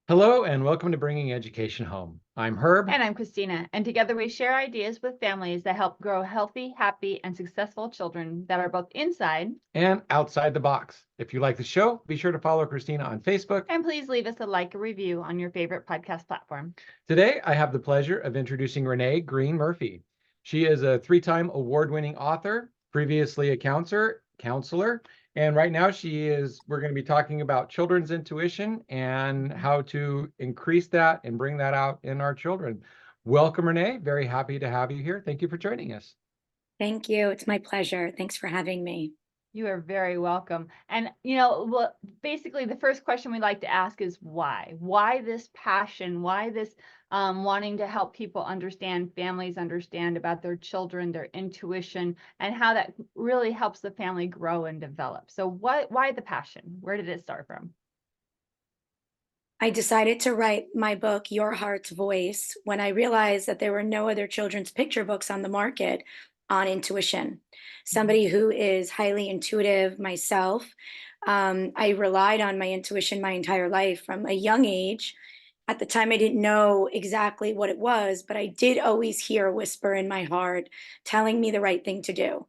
Hello and welcome to Bringing Education Home. I'm Herb. And I'm Christina, and together we share ideas with families that help grow healthy, happy, and successful children that are both inside. And outside the box. If you like the show, be sure to follow Christina on Facebook. And please leave us a like or review on your favorite podcast platform. Today, I have the pleasure of introducing Renee Greene Murphy. She is a three-time award-winning author, previously a counselor, and right now we're going to be talking about children's intuition and how to increase that and bring that out in our children. Welcome, Renee. Very happy to have you here. Thank you for joining us. Thank you. It's my pleasure. Thanks for having me. You are very welcome. And, basically the first question we like to ask is why? Why this passion? Why this wanting to help people understand, families understand about their children, their intuition, and how that really helps the family grow and develop. So why the passion? Where did it start from? I decided to write my book, Your Heart's Voice, when I realized that there were no other children's picture books on the market on intuition. Somebody who is highly intuitive myself, I relied on my intuition my entire life from a young age. At the time, I didn't know exactly what it was, but I did always hear a whisper in my heart telling me the right thing to do.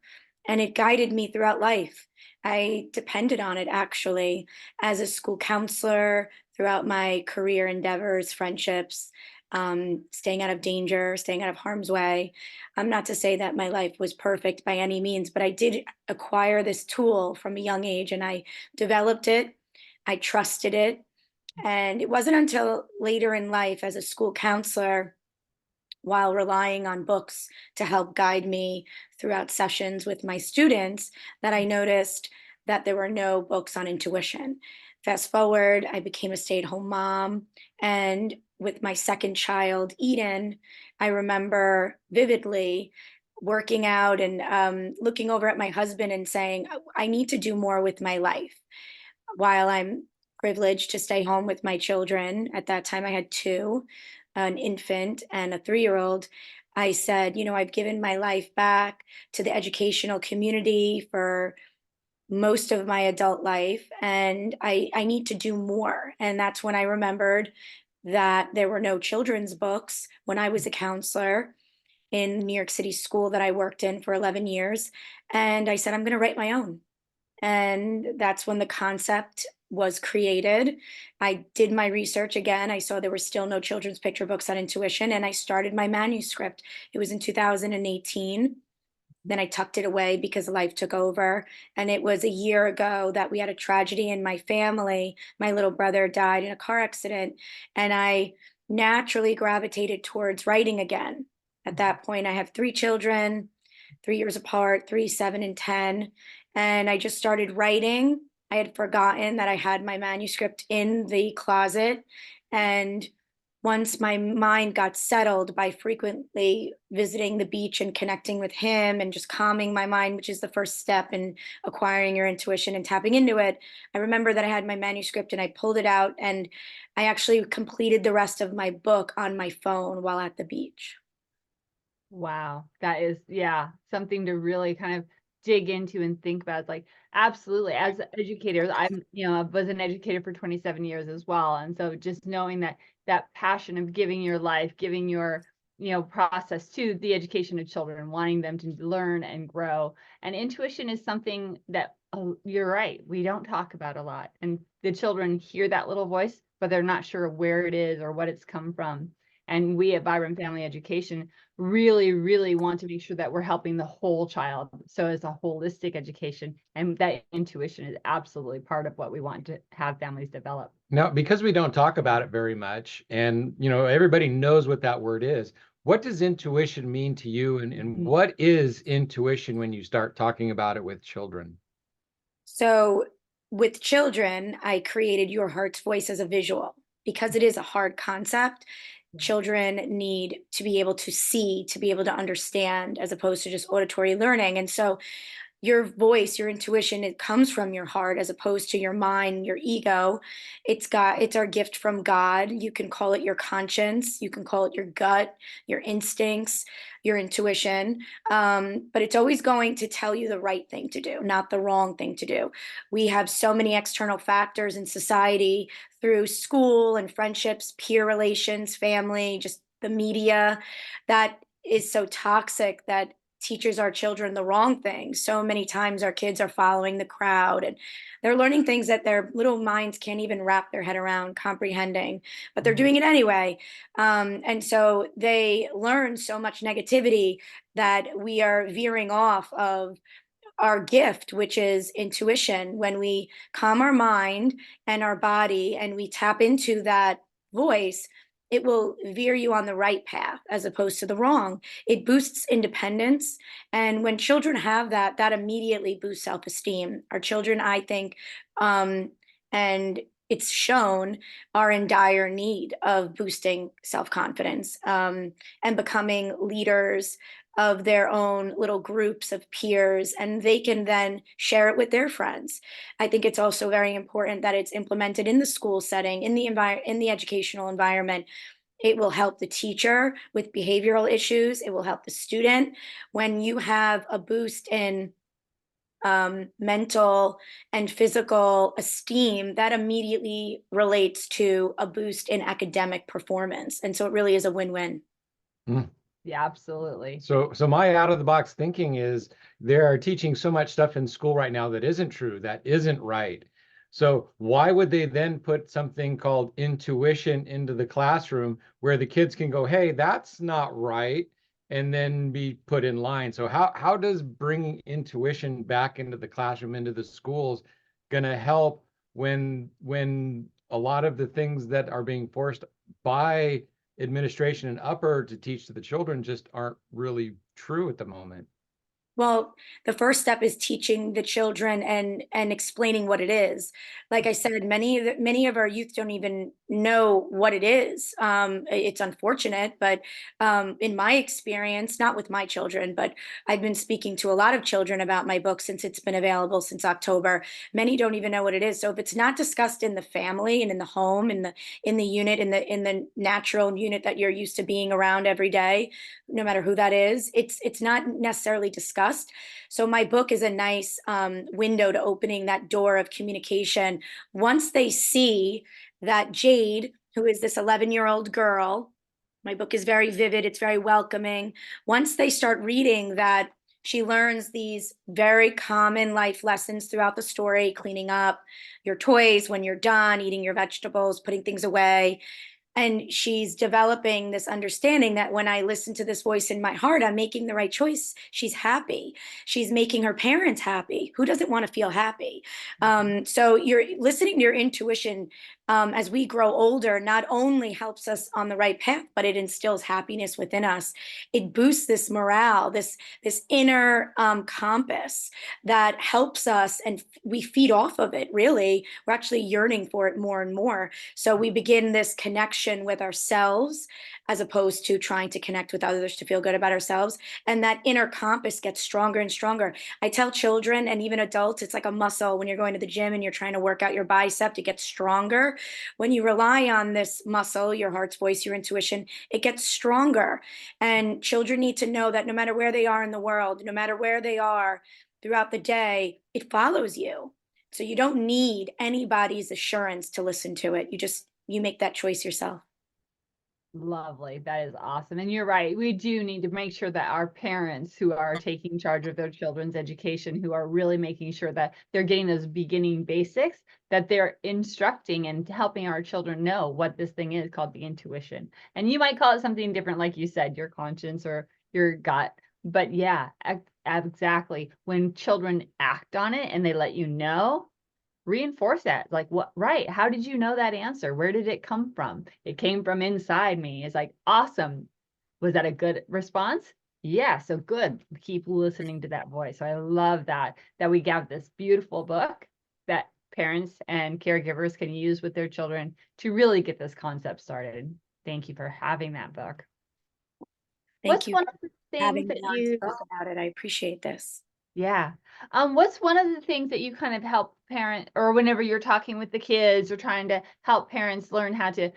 And it guided me throughout life. I depended on it actually as a school counselor, throughout my career endeavors, friendships, staying out of danger, staying out of harm's way. Not to say that my life was perfect by any means, but I did acquire this tool from a young age and I developed it. I trusted it. And it wasn't until later in life as a school counselor, while relying on books to help guide me throughout sessions with my students, that I noticed that there were no books on intuition. Fast forward, I became a stay-at-home mom. And with my second child, Eden, I remember vividly working out and looking over at my husband and saying, I need to do more with my life. While I'm privileged to stay home with my children, at that time I had two, an infant and a 3-year-old. I said, I've given my life back to the educational community for most of my adult life, and I need to do more. And that's when I remembered that there were no children's books when I was a counselor in New York City school that I worked in for 11 years. And I said, I'm going to write my own. And that's when the concept was created. I did my research again. I saw there were still no children's picture books on intuition, and I started my manuscript. It was in 2018. Then I tucked it away because life took over. And it was a year ago that we had a tragedy in my family. My little brother died in a car accident, and I naturally gravitated towards writing again. At that point, I have 3 children, 3 years apart, 3, 7, and 10. And I just started writing. I had forgotten that I had my manuscript in the closet. And once my mind got settled by frequently visiting the beach and connecting with him and just calming my mind, which is the first step in acquiring your intuition and tapping into it, I remember that I had my manuscript and I pulled it out and I actually completed the rest of my book on my phone while at the beach. Wow, that is, something to really kind of dig into and think about. It's like, absolutely. As educators, I was an educator for 27 years as well. And so just knowing that passion of giving your life, giving your, process to the education of children, wanting them to learn and grow. And intuition is something that, you're right, we don't talk about a lot. And the children hear that little voice, but they're not sure where it is or what it's come from. And we at Byron Family Education really, really want to make sure that we're helping the whole child. So it's a holistic education, and that intuition is absolutely part of what we want to have families develop. Now, because we don't talk about it very much, and everybody knows what that word is, what does intuition mean to you, and what is intuition when you start talking about it with children? So with children, I created Your Heart's Voice as a visual because it is a hard concept. Children need to be able to see, to be able to understand, as opposed to just auditory learning. And so your voice, your intuition, it comes from your heart as opposed to your mind, your ego. It's our gift from God. You can call it your conscience, you can call it your gut, your instincts, your intuition. But it's always going to tell you the right thing to do, not the wrong thing to do. We have so many external factors in society through school and friendships, peer relations, family, just the media, that is so toxic, that teaches our children the wrong thing. So many times our kids are following the crowd, and they're learning things that their little minds can't even wrap their head around comprehending, but they're doing it anyway. And so they learn so much negativity that we are veering off of our gift, which is intuition. When we calm our mind and our body and we tap into that voice, it will veer you on the right path as opposed to the wrong. It boosts independence. And when children have that, that immediately boosts self esteem. Our children, I think, and it's shown, are in dire need of boosting self confidence, and becoming leaders of their own little groups of peers, and they can then share it with their friends. I think it's also very important that it's implemented in the school setting, in the educational environment. It will help the teacher with behavioral issues. It will help the student. When you have a boost in mental and physical esteem, that immediately relates to a boost in academic performance. And so it really is a win-win. Mm. Yeah, absolutely. So my out of the box thinking is they are teaching so much stuff in school right now that isn't true, that isn't right. So why would they then put something called intuition into the classroom where the kids can go, hey, that's not right, and then be put in line? So how does bringing intuition back into the classroom, into the schools, going to help when a lot of the things that are being forced by administration and upper to teach to the children just aren't really true at the moment? Well, the first step is teaching the children and explaining what it is. Like I said, many of our youth don't even know what it is. It's unfortunate, but in my experience, not with my children, but I've been speaking to a lot of children about my book since it's been available since October. Many don't even know what it is. So if it's not discussed in the family and in the home, in the unit, in the natural unit that you're used to being around every day, no matter who that is, it's not necessarily discussed. So my book is a nice window to opening that door of communication. Once they see that Jade, who is this 11-year-old girl, my book is very vivid, it's very welcoming. Once they start reading that, she learns these very common life lessons throughout the story: cleaning up your toys when you're done, eating your vegetables, putting things away. And she's developing this understanding that when I listen to this voice in my heart, I'm making the right choice. She's happy. She's making her parents happy. Who doesn't want to feel happy? So you're listening to your intuition, as we grow older, not only helps us on the right path, but it instills happiness within us. It boosts this morale, this inner compass that helps us, and we feed off of it. Really, we're actually yearning for it more and more. So we begin this connection with ourselves as opposed to trying to connect with others to feel good about ourselves. And that inner compass gets stronger and stronger. I tell children and even adults, it's like a muscle. When you're going to the gym and you're trying to work out your bicep, to get stronger. When you rely on this muscle, your heart's voice, your intuition, it gets stronger. And children need to know that no matter where they are in the world, no matter where they are throughout the day, it follows you. So you don't need anybody's assurance to listen to it. You make that choice yourself. Lovely. That is awesome. And you're right. We do need to make sure that our parents who are taking charge of their children's education, who are really making sure that they're getting those beginning basics, that they're instructing and helping our children know what this thing is called the intuition. And you might call it something different, like you said, your conscience or your gut. But yeah, exactly. When children act on it and they let you know, reinforce that. Like, what, right? How did you know that answer? Where did it come from? It came from inside me. It's like, awesome. Was that a good response? Yeah, so good. Keep listening to that voice. So I love that we have this beautiful book that parents and caregivers can use with their children to really get this concept started. Thank you for having that book. Thank What's you one for of the things having that me on to you talk about it. I appreciate this. Yeah. What's one of the things that you kind of help parent, or whenever you're talking with the kids or trying to help parents learn how to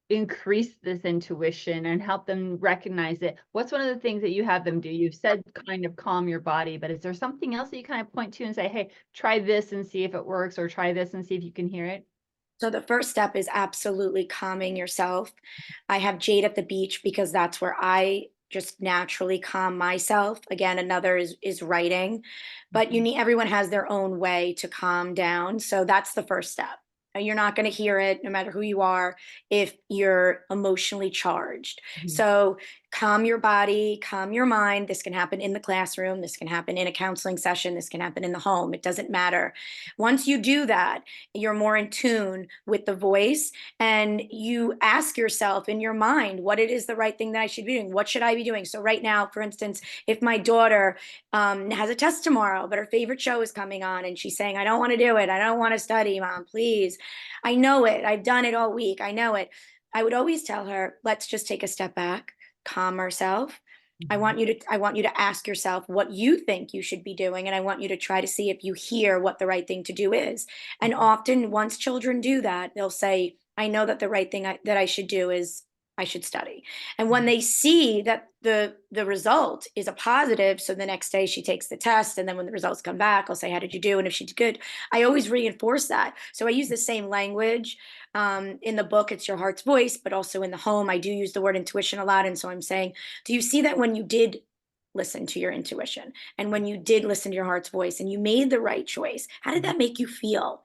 increase this intuition and help them recognize it? What's one of the things that you have them do? You've said kind of calm your body, but is there something else that you kind of point to and say, hey, try this and see if it works, or try this and see if you can hear it? So the first step is absolutely calming yourself. I have Jade at the beach because that's where I just naturally calm myself. Again, another is writing, but you Mhm. need everyone has their own way to calm down. So that's the first step. You're not going to hear it no matter who you are if you're emotionally charged. Mhm. So calm your body, calm your mind. This can happen in the classroom, this can happen in a counseling session, this can happen in the home. It doesn't matter. Once you do that, you're more in tune with the voice, and you ask yourself in your mind what it is the right thing that I should be doing. What should I be doing? So right now, for instance, if my daughter has a test tomorrow, but her favorite show is coming on and she's saying, I don't want to do it, I don't want to study, mom, please, I know it, I've done it all week, I know it, I would always tell her, let's just take a step back, calm ourselves. Mhm. I want you to ask yourself what you think you should be doing, and I want you to try to see if you hear what the right thing to do is. And Mhm. often, once children do that, they'll say, I know that the right thing that I should do is I should study. And when Mhm. they see that the result is a positive, so the next day she takes the test, and then when the results come back, I'll say, how did you do? And if she did good, I always reinforce that. So I use the same language. In the book, it's your heart's voice, but also in the home, I do use the word intuition a lot. And so I'm saying, do you see that when you did listen to your intuition, and when you did listen to your heart's voice and you made the right choice, how did Mhm. that make you feel?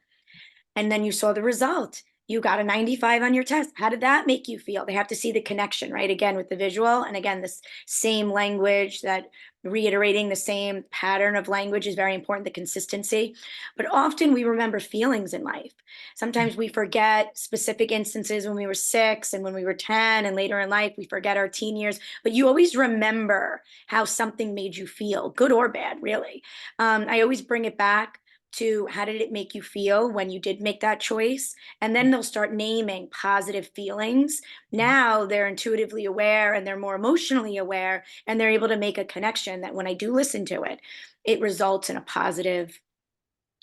And then you saw the result. You got a 95 on your test. How did that make you feel? They have to see the connection, right? Again, with the visual. And again, this same language, that reiterating the same pattern of language is very important, the consistency. But often we remember feelings in life. Sometimes we forget specific instances when we were 6 and when we were 10 and later in life, we forget our teen years. But you always remember how something made you feel, good or bad, really. I always bring it back to how did it make you feel when you did make that choice? And then they'll start naming positive feelings. Now they're intuitively aware and they're more emotionally aware, and they're able to make a connection that when I do listen to it, it results in a positive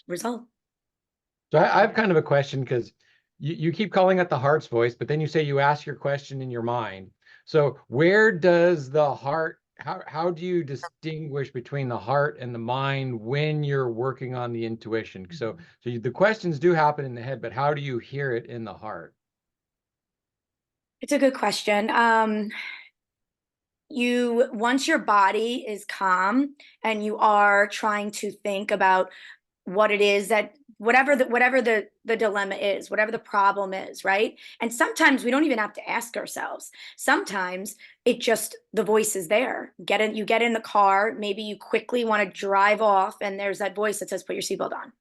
result. So I have kind of a question because you keep calling it the heart's voice, but then you say you ask your question in your mind. So where does the heart, how do you distinguish between the heart and the mind when you're working on the intuition? The questions do happen in the head, but how do you hear it in the heart? It's a good question. You once your body is calm and you are trying to think about what it is that whatever the dilemma is, whatever the problem is, right? And sometimes we don't even have to ask ourselves. Sometimes it just the voice is there. You get in the car, maybe you quickly want to drive off, and there's that voice that says, put your seatbelt on.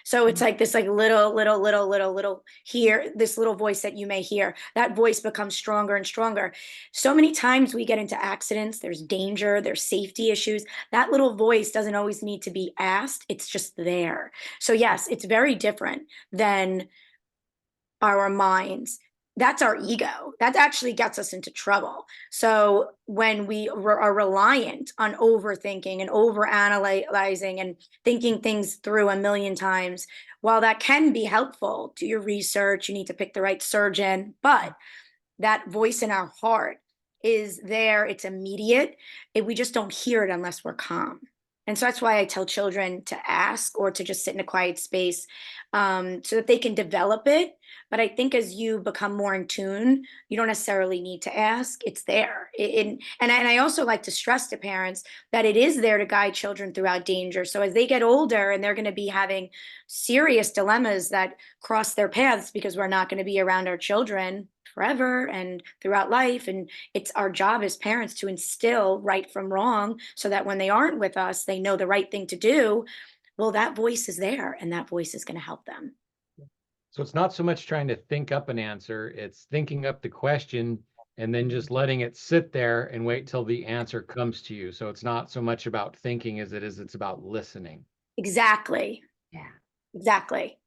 So it's like this like little here, this little voice that you may hear. That voice becomes stronger and stronger. So many times we get into accidents, there's danger, there's safety issues. That little voice doesn't always need to be asked, it's just there. So yes, it's very different than our minds. That's our ego. That actually gets us into trouble. So when we are reliant on overthinking and over analyzing and thinking things through a million times, while that can be helpful, do your research, you need to pick the right surgeon, but that voice in our heart is there, it's immediate. We just don't hear it unless we're calm. And so that's why I tell children to ask or to just sit in a quiet space, so that they can develop it. But I think as you become more in tune, you don't necessarily need to ask. It's there. And I also like to stress to parents that it is there to guide children throughout danger. So as they get older and they're going to be having serious dilemmas that cross their paths because we're not going to be around our children forever and throughout life, and it's our job as parents to instill right from wrong so that when they aren't with us they know the right thing to do. Well, that voice is there, and that voice is going to help them. So it's not so much trying to think up an answer, it's thinking up the question and then just letting it sit there and wait till the answer comes to you. So it's not so much about thinking as it's about listening. Exactly. Yeah. Exactly.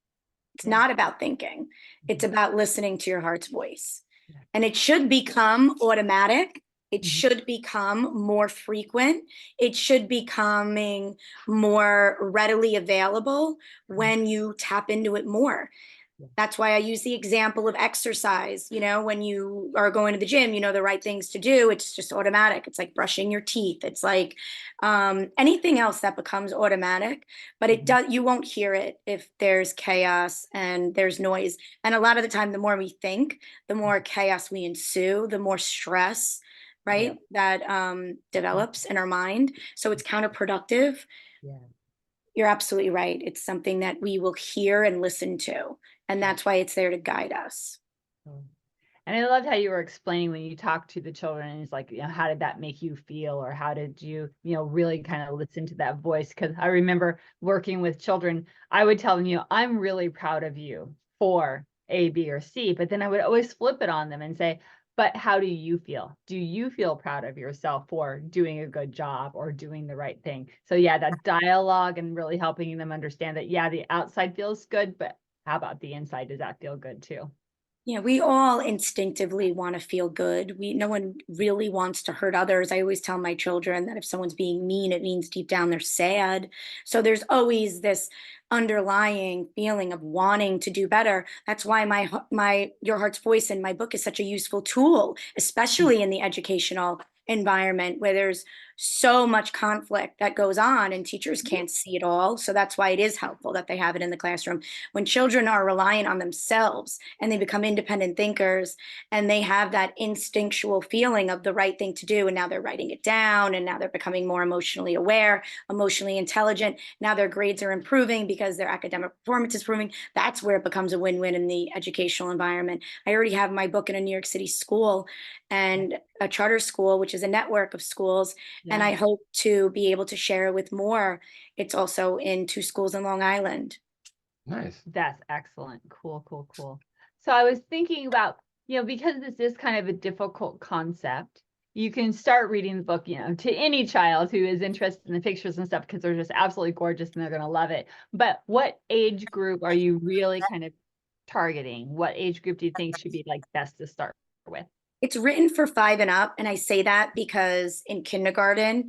It's Yeah. not about thinking, it's Mhm. about listening to your heart's voice. Yeah. And it should become automatic. It should become more frequent. It should becoming more readily available when you tap into it more. That's why I use the example of exercise. You know, when you are going to the gym, you know the right things to do. It's just automatic. It's like brushing your teeth. It's like anything else that becomes automatic. But it does. You won't hear it if there's chaos and there's noise. And a lot of the time, the more we think, the more chaos we ensue, the more stress, right, that develops in our mind. So it's counterproductive. Yeah. You're absolutely right. It's something that we will hear and listen to. And that's why it's there to guide us. And I loved how you were explaining when you talked to the children, and it's like, you know, how did that make you feel? Or how did you, you know, really kind of listen to that voice? Because I remember working with children, I would tell them, you know, I'm really proud of you for A, B, or C. But then I would always flip it on them and say, but how do you feel? Do you feel proud of yourself for doing a good job or doing the right thing? So yeah, that dialogue and really helping them understand that, yeah, the outside feels good, but how about the inside? Does that feel good too? Yeah, we all instinctively want to feel good. No one really wants to hurt others. I always tell my children that if someone's being mean, it means deep down they're sad. So there's always this underlying feeling of wanting to do better. That's why my Your Heart's Voice in my book is such a useful tool, especially in the educational environment where there's so much conflict that goes on and teachers can't see it all. So that's why it is helpful that they have it in the classroom. When children are reliant on themselves and they become independent thinkers and they have that instinctual feeling of the right thing to do, and now they're writing it down, and now they're becoming more emotionally aware, emotionally intelligent. Now their grades are improving because their academic performance is improving. That's where it becomes a win-win in the educational environment. I already have my book in a New York City school and a charter school, which is a network of schools. And I hope to be able to share it with more. It's also in 2 schools in Long Island. Nice. That's excellent. Cool, cool, cool. So I was thinking about, you know, because this is kind of a difficult concept, you can start reading the book, you know, to any child who is interested in the pictures and stuff, because they're just absolutely gorgeous and they're going to love it. But what age group are you really kind of targeting? What age group do you think should be like best to start with? It's written for 5 and up. And I say that because in kindergarten,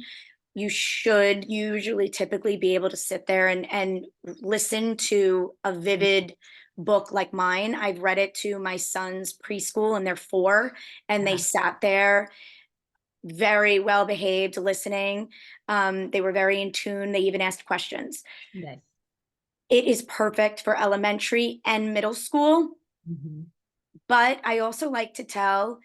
you should usually typically be able to sit there and listen to a vivid book like mine. I've read it to my son's preschool and they're 4, and they sat there very well behaved listening. They were very in tune. They even asked questions. Nice. It is perfect for elementary and middle school. But I also like to tell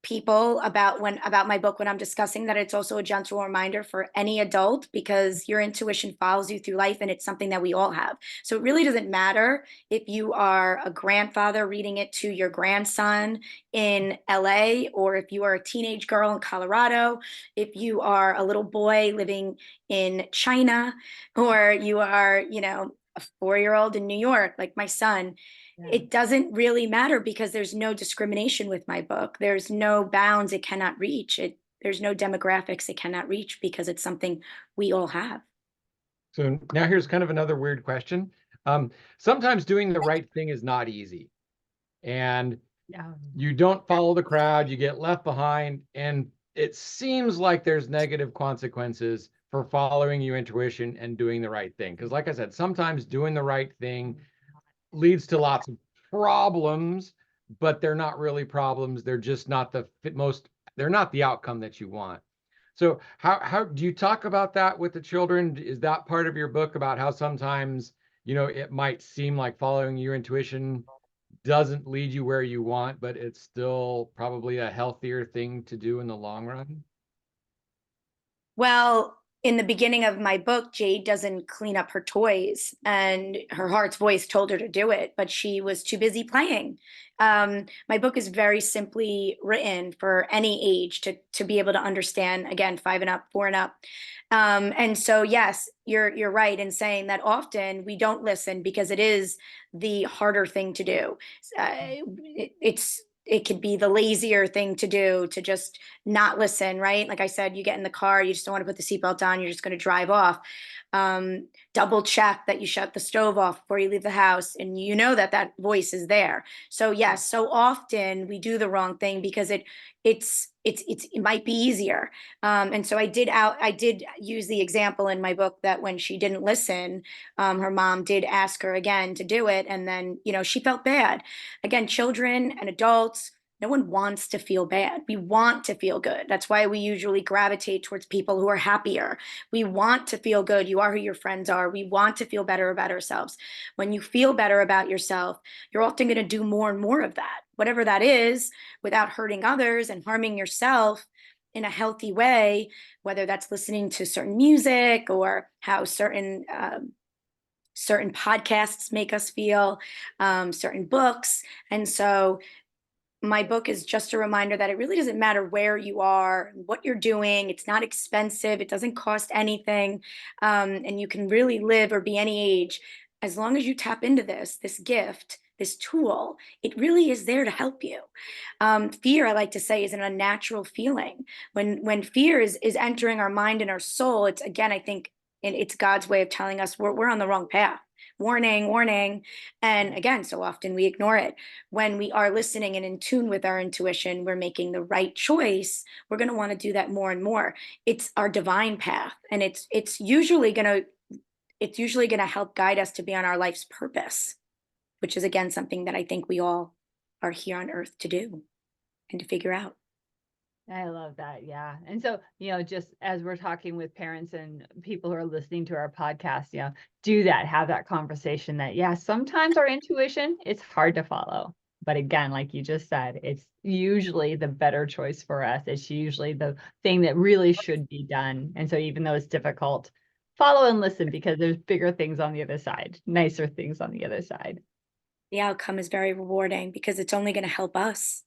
people about my book when I'm discussing that it's also a gentle reminder for any adult, because your intuition follows you through life and it's something that we all have. So it really doesn't matter if you are a grandfather reading it to your grandson in LA, or if you are a teenage girl in Colorado, if you are a little boy living in China, or you are, you know, a 4-year-old in New York, like my son. It doesn't really matter because there's no discrimination with my book. There's no bounds it cannot reach. There's no demographics it cannot reach because it's something we all have. So now here's kind of another weird question. Sometimes doing the right thing is not easy, and you don't follow the crowd, you get left behind, and it seems like there's negative consequences for following your intuition and doing the right thing. Because like I said, sometimes doing the right thing leads to lots of problems, but they're not really problems. They're just not they're not the outcome that you want. So how do you talk about that with the children? Is that part of your book about how sometimes, you know, it might seem like following your intuition doesn't lead you where you want, but it's still probably a healthier thing to do in the long run? Well, in the beginning of my book, Jade doesn't clean up her toys, and her heart's voice told her to do it, but she was too busy playing. My book is very simply written for any age to be able to understand. Again, 5 and up, 4 and up. And so, yes, you're right in saying that often we don't listen because it is the harder thing to do. It could be the lazier thing to do, to just not listen, right? Like I said, you get in the car, you just don't want to put the seatbelt on, you're just going to drive off. double check that you shut the stove off before you leave the house, and you know that that voice is there. So yes, so often we do the wrong thing because it might be easier. And so I did use the example in my book that when she didn't listen, her mom did ask her again to do it, and then she felt bad. Again, children and adults, no one wants to feel bad. We want to feel good. That's why we usually gravitate towards people who are happier. We want to feel good. You are who your friends are. We want to feel better about ourselves. When you feel better about yourself, you're often going to do more and more of that, whatever that is, without hurting others and harming yourself in a healthy way, whether that's listening to certain music or how certain podcasts make us feel, certain books. And so my book is just a reminder that it really doesn't matter where you are, what you're doing. It's not expensive. It doesn't cost anything. And you can really live or be any age. As long as you tap into this gift, this tool, it really is there to help you. Fear, I like to say, is an unnatural feeling. When fear is entering our mind and our soul, it's, again, I think it's God's way of telling us we're on the wrong path. Warning, warning. And again, so often we ignore it. When we are listening and in tune with our intuition, we're making the right choice. We're going to want to do that more and more. It's our divine path, and it's usually going to help guide us to be on our life's purpose, which is, again, something that I think we all are here on earth to do and to figure out. I love that. Yeah. And so, just as we're talking with parents and people who are listening to our podcast, do that, have that conversation that, sometimes our intuition, it's hard to follow. But again, like you just said, it's usually the better choice for us. It's usually the thing that really should be done. And so even though it's difficult, follow and listen, because there's bigger things on the other side, nicer things on the other side. The outcome is very rewarding because it's only going to help us.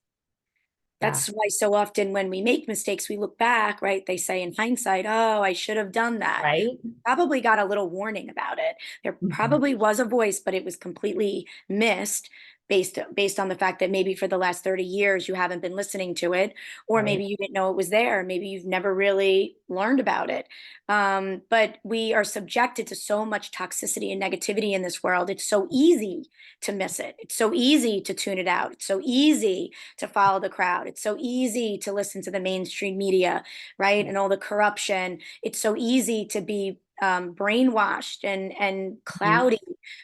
Yeah. That's why so often when we make mistakes, we look back, right? They say in hindsight, oh, I should have done that. Right. Probably got a little warning about it. There probably was a voice, but it was completely missed based on the fact that maybe for the last 30 years you haven't been listening to it, or Right. maybe you didn't know it was there. Maybe you've never really learned about it. But we are subjected to so much toxicity and negativity in this world. It's so easy to miss it. It's so easy to tune it out. It's so easy to follow the crowd. It's so easy to listen to the mainstream media, right? And all the corruption. It's so easy to be brainwashed and cloudy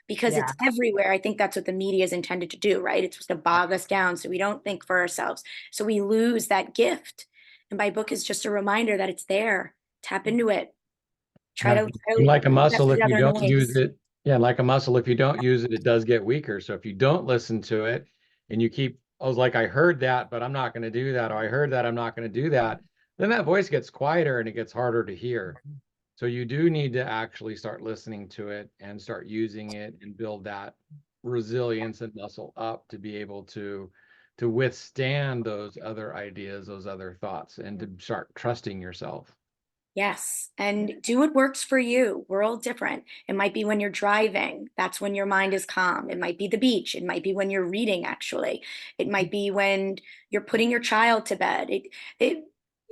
because it's everywhere. I think that's what the media is intended to do, right? It's supposed to bog us down so we don't think for ourselves. So we lose that gift. And my book is just a reminder that it's there. Tap into it. Try to like a muscle, put if you together don't noise. use it, like a muscle, if you don't use it, it does get weaker. So if you don't listen to it and you keep, I was like, I heard that, but I'm not going to do that. Or I heard that, I'm not going to do that. Then that voice gets quieter and it gets harder to hear. So you do need to actually start listening to it and start using it and build that resilience and muscle up to be able to withstand those other ideas, those other thoughts, and to start trusting yourself. Yes. And do what works for you. We're all different. It might be when you're driving. That's when your mind is calm. It might be the beach. It might be when you're reading, actually. It might be when you're putting your child to bed.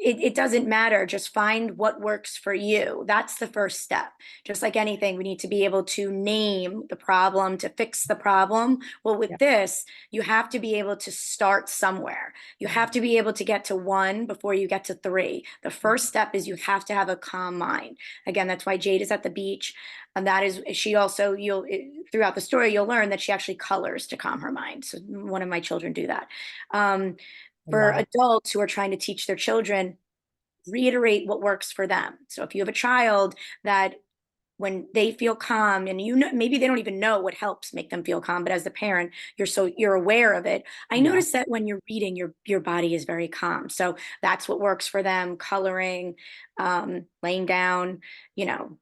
It doesn't matter. Just find what works for you. That's the first step. Just like anything, we need to be able to name the problem to fix the problem. Well, with this, you have to be able to start somewhere. You have to be able to get to 1 before you get to 3. The first step is you have to have a calm mind. Again, that's why Jade is at the beach. And that is, she also, throughout the story, you'll learn that she actually colors to calm her mind. So one of my children do that. For adults who are trying to teach their children, reiterate what works for them. So if you have a child that when they feel calm, and maybe they don't even know what helps make them feel calm, but as the parent, you're aware of it. I notice that when you're reading, your body is very calm. So that's what works for them: coloring, laying down,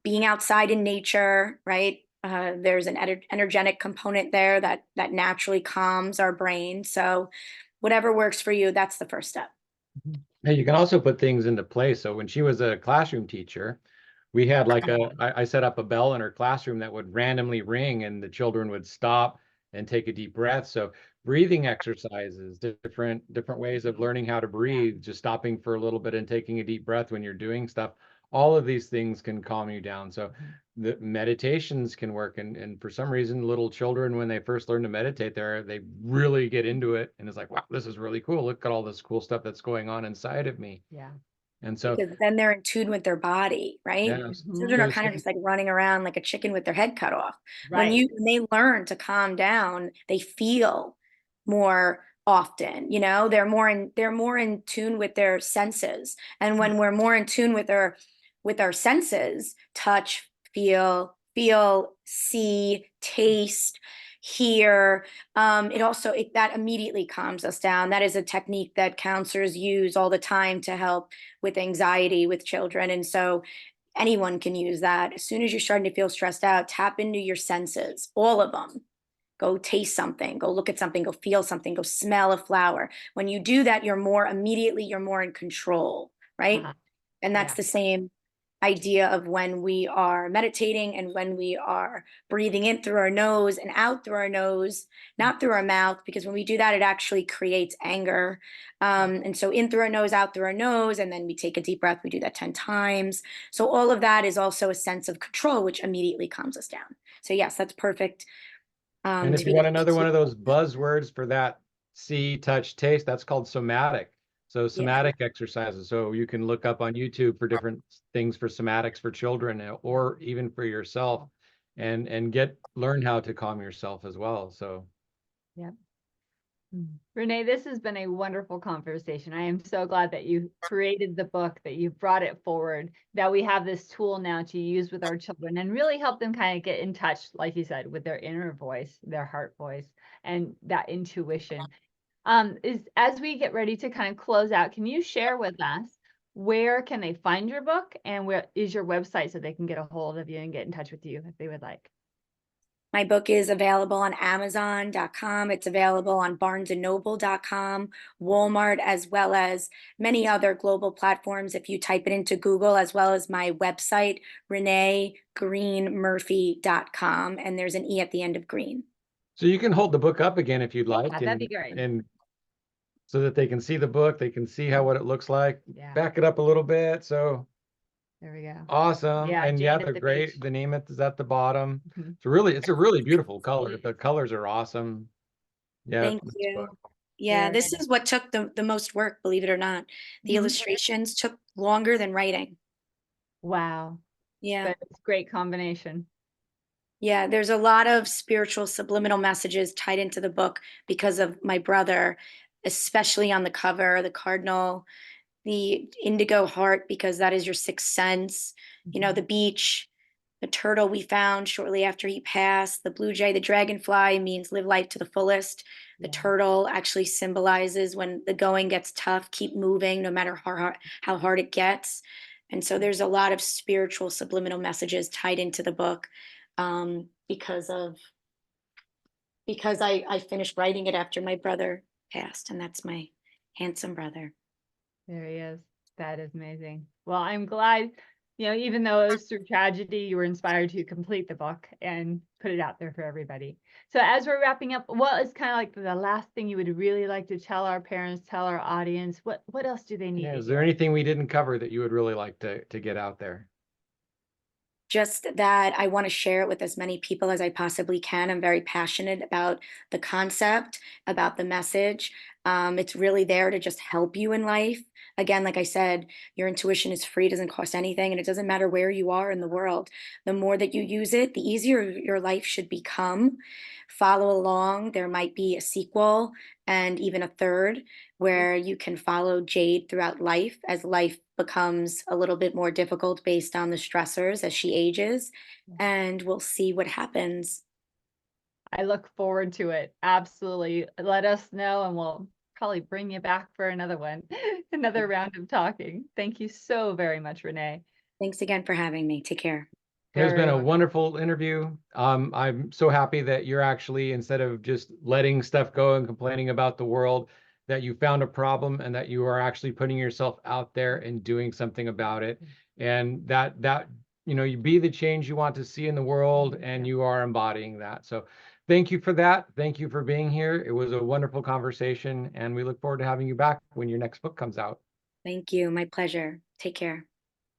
being outside in nature, right? There's an energetic component there that naturally calms our brain. So whatever works for you, that's the first step. Hey, you can also put things into place. So when she was a classroom teacher, we had like I set up a bell in her classroom that would randomly ring and the children would stop and take a deep breath. So breathing exercises, different ways of learning how to breathe, just stopping for a little bit and taking a deep breath when you're doing stuff. All of these things can calm you down. So the meditations can work. And for some reason, little children, when they first learn to meditate, they really get into it. And it's like, wow, this is really cool. Look at all this cool stuff that's going on inside of me. Yeah. And so, Because then they're in tune with their body, right? yeah, Children are so kind of just like running around like a chicken with their head cut off. Right. When they learn to calm down, they feel more often, you know, they're more in tune with their senses. And when we're more in tune with our senses, touch, feel, see, taste, hear, that immediately calms us down. That is a technique that counselors use all the time to help with anxiety with children. And so anyone can use that. As soon as you're starting to feel stressed out, tap into your senses, all of them. Go taste something, go look at something, go feel something, go smell a flower. When you do that, you're more in control, right? And that's Yeah. the same idea of when we are meditating and when we are breathing in through our nose and out through our nose, not through our mouth, because when we do that, it actually creates anger. And so in through our nose, out through our nose, and then we take a deep breath. We do that 10 times. So all of that is also a sense of control, which immediately calms us down. So yes, that's perfect. And if To you be want able to another one keep, of those buzzwords for that, see, touch, taste, that's called somatic. So yeah, somatic exercises. So you can look up on YouTube for different things for somatics for children or even for yourself, and learn how to calm yourself as well. So Yeah. Renee, this has been a wonderful conversation. I am so glad that you created the book, that you brought it forward, that we have this tool now to use with our children and really help them kind of get in touch, like you said, with their inner voice, their heart voice, and that intuition. As we get ready to kind of close out, can you share with us where can they find your book and where is your website so they can get a hold of you and get in touch with you if they would like? my book is available on Amazon.com. It's available on BarnesandNoble.com, Walmart, as well as many other global platforms. If you type it into Google, as well as my website, ReneeGreeneMurphy.com, and there's an E at the end of Greene. so you can hold the book up again if you'd like, That'd be great. and so that they can see the book, they can see what it looks like. Yeah. Back it up a little bit. So There we go. awesome. Yeah, And Jane yeah, at they're the great. beach. The name is at the bottom. Mhm. It's a really beautiful color. The colors are awesome. Yeah. Thank this you. book. Yeah, Very this is what took the most work, believe it or not. The Mhm. illustrations took longer than writing. Wow. Yeah. But it's a great combination. Yeah, there's a lot of spiritual subliminal messages tied into the book because of my brother, especially on the cover, the cardinal, the indigo heart, because that is your sixth sense, you know, the beach, the turtle we found shortly after he passed, the blue jay, the dragonfly means live life to the fullest. The Yeah. turtle actually symbolizes when the going gets tough, keep moving no matter how hard it gets. And so there's a lot of spiritual subliminal messages tied into the book, because I finished writing it after my brother passed, and that's my handsome brother. There he is. That is amazing. Well, I'm glad, even though it was through tragedy, you were inspired to complete the book and put it out there for everybody. So as we're wrapping up, what is kind of like the last thing you would really like to tell our parents, tell our audience? What else do they need Yeah. to Is there hear? anything we didn't cover that you would really like to get out there? Just that I want to share it with as many people as I possibly can. I'm very passionate about the concept, about the message. It's really there to just help you in life. Again, like I said, your intuition is free, doesn't cost anything, and it doesn't matter where you are in the world. The more that you use it, the easier your life should become. Follow along. There might be a sequel and even a third where you can follow Jade throughout life as life becomes a little bit more difficult based on the stressors as she ages. And we'll see what happens. I look forward to it. Absolutely. Let us know and we'll probably bring you back for another one, another round of talking. Thank you so very much, Renee. Thanks again for having me. Take care. It's been Very a welcome. wonderful interview. I'm so happy that you're actually, instead of just letting stuff go and complaining about the world, that you found a problem and that you are actually putting yourself out there and doing something about it. And that you be the change you want to see in the world, and you are embodying that. So thank you for that. Thank you for being here. It was a wonderful conversation, and we look forward to having you back when your next book comes out. Thank you. My pleasure. Take care.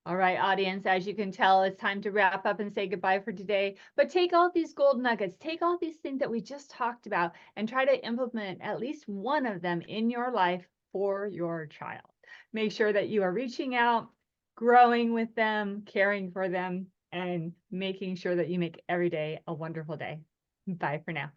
All right, audience, as you can tell, it's time to wrap up and say goodbye for today. But take all these gold nuggets, take all these things that we just talked about, and try to implement at least one of them in your life for your child. Make sure that you are reaching out, growing with them, caring for them, and making sure that you make every day a wonderful day. Bye for now.